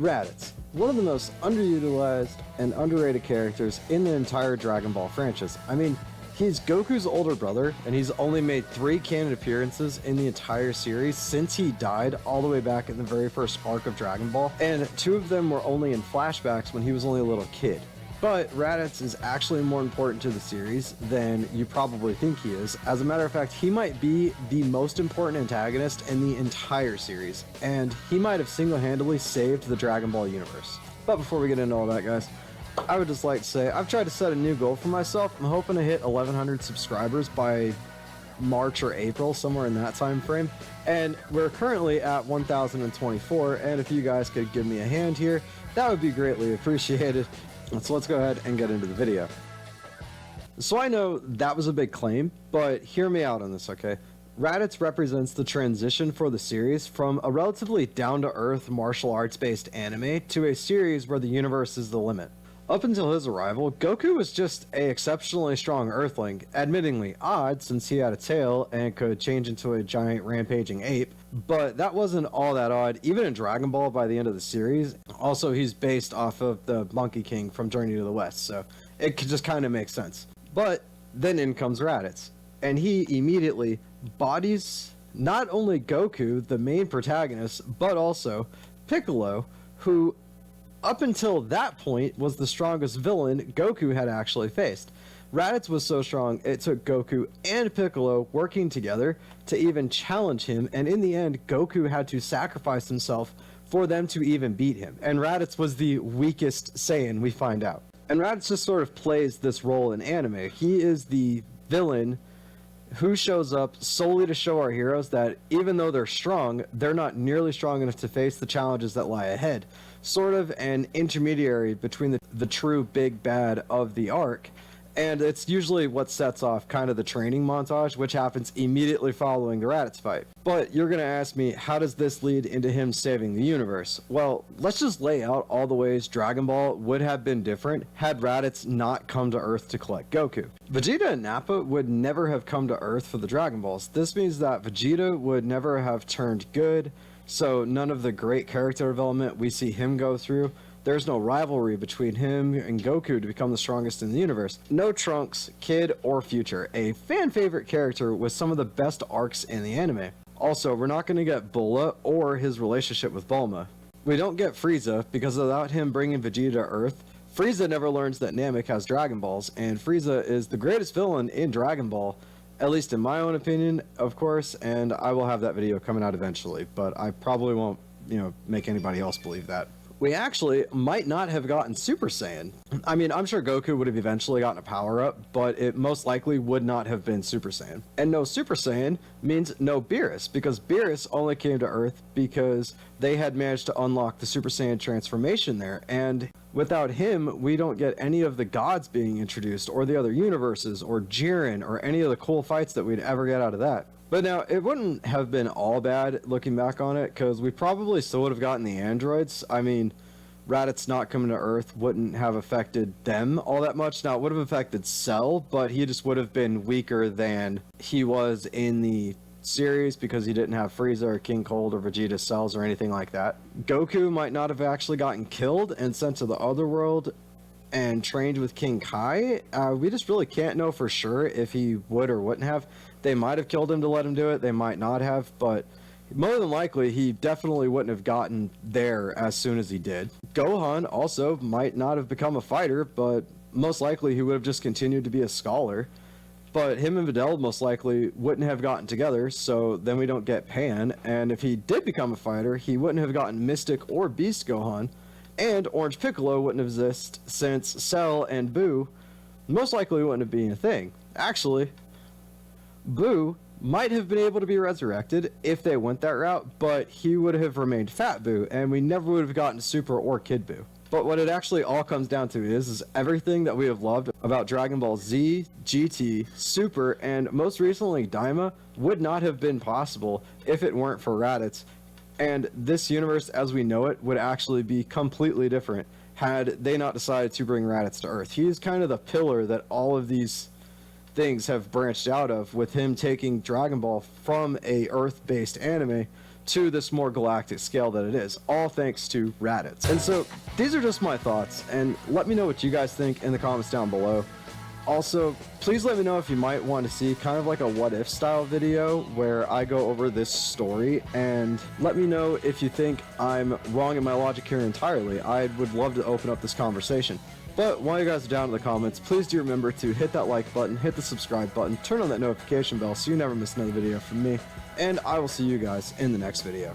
Raditz, one of the most underutilized and underrated characters in the entire Dragon Ball franchise. I mean, he's Goku's older brother, and he's only made 3 canon appearances in the entire series since he died all the way back in the very first arc of Dragon Ball, and 2 of them were only in flashbacks when he was only a little kid. But Raditz is actually more important to the series than you probably think he is. As a matter of fact, he might be the most important antagonist in the entire series, and he might have single-handedly saved the Dragon Ball universe. But before we get into all that, guys, I would just like to say I've tried to set a new goal for myself. I'm hoping to hit 1,100 subscribers by March or April, somewhere in that time frame. And we're currently at 1,024, and if you guys could give me a hand here, that would be greatly appreciated. So let's go ahead and get into the video. So I know that was a big claim, but hear me out on this, okay? Raditz represents the transition for the series from a relatively down-to-earth martial arts-based anime to a series where the universe is the limit. Up until his arrival, Goku was just an exceptionally strong Earthling, admittingly odd since he had a tail and could change into a giant rampaging ape, but that wasn't all that odd, even in Dragon Ball by the end of the series. Also, he's based off of the Monkey King from Journey to the West, so it could just kind of make sense. But then in comes Raditz, and he immediately bodies not only Goku, the main protagonist, but also Piccolo, who up until that point was the strongest villain Goku had actually faced. Raditz was so strong, it took Goku and Piccolo working together to even challenge him, and in the end, Goku had to sacrifice himself for them to even beat him. And Raditz was the weakest Saiyan, we find out. And Raditz just sort of plays this role in anime. He is the villain who shows up solely to show our heroes that even though they're strong, they're not nearly strong enough to face the challenges that lie ahead. Sort of an intermediary between the true big bad of the arc, and it's usually what sets off kind of the training montage, which happens immediately following the Raditz fight. But you're gonna ask me, how does this lead into him saving the universe? Well, let's just lay out all the ways Dragon Ball would have been different had Raditz not come to Earth to collect Goku. Vegeta and Nappa would never have come to Earth for the Dragon Balls. This means that Vegeta would never have turned good, so none of the great character development we see him go through. There's no rivalry between him and Goku to become the strongest in the universe. No Trunks, Kid, or Future, a fan favorite character with some of the best arcs in the anime. Also, we're not going to get Bulla or his relationship with Bulma. We don't get Frieza because without him bringing Vegeta to Earth, Frieza never learns that Namek has Dragon Balls, and Frieza is the greatest villain in Dragon Ball, at least in my own opinion, of course, and I will have that video coming out eventually, but I probably won't, make anybody else believe that. We actually might not have gotten Super Saiyan. I mean, I'm sure Goku would have eventually gotten a power-up, but it most likely would not have been Super Saiyan. And no Super Saiyan means no Beerus, because Beerus only came to Earth because they had managed to unlock the Super Saiyan transformation there, and without him, we don't get any of the gods being introduced, or the other universes, or Jiren, or any of the cool fights that we'd ever get out of that. But now, it wouldn't have been all bad looking back on it, because we probably still would have gotten the androids. I mean, Raditz not coming to Earth wouldn't have affected them all that much. Now, it would have affected Cell, but he just would have been weaker than he was in the series because he didn't have Frieza or King Cold or Vegeta cells or anything like that. Goku might not have actually gotten killed and sent to the other world and trained with King Kai. We just really can't know for sure if he would or wouldn't have. They might have killed him to let him do it, they might not have, but more than likely he definitely wouldn't have gotten there as soon as he did. Gohan also might not have become a fighter, but most likely he would have just continued to be a scholar. But him and Videl most likely wouldn't have gotten together, so then we don't get Pan, and if he did become a fighter, he wouldn't have gotten Mystic or Beast Gohan, and Orange Piccolo wouldn't exist since Cell and Boo most likely wouldn't have been a thing. Actually, Boo might have been able to be resurrected if they went that route, but he would have remained Fat Boo, and we never would have gotten Super or Kid Boo. But what it actually all comes down to is everything that we have loved about Dragon Ball Z, GT, Super, and most recently Daima would not have been possible if it weren't for Raditz. And this universe as we know it would actually be completely different had they not decided to bring Raditz to Earth. He's kind of the pillar that all of these things have branched out of, with him taking Dragon Ball from a Earth-based anime to this more galactic scale that it is, all thanks to Raditz. And so these are just my thoughts, and let me know what you guys think in the comments down below. Also, please let me know if you might want to see kind of like a what if style video where I go over this story, and let me know if you think I'm wrong in my logic here entirely. I would love to open up this conversation. But while you guys are down in the comments, please do remember to hit that like button, hit the subscribe button, turn on that notification bell so you never miss another video from me, and I will see you guys in the next video.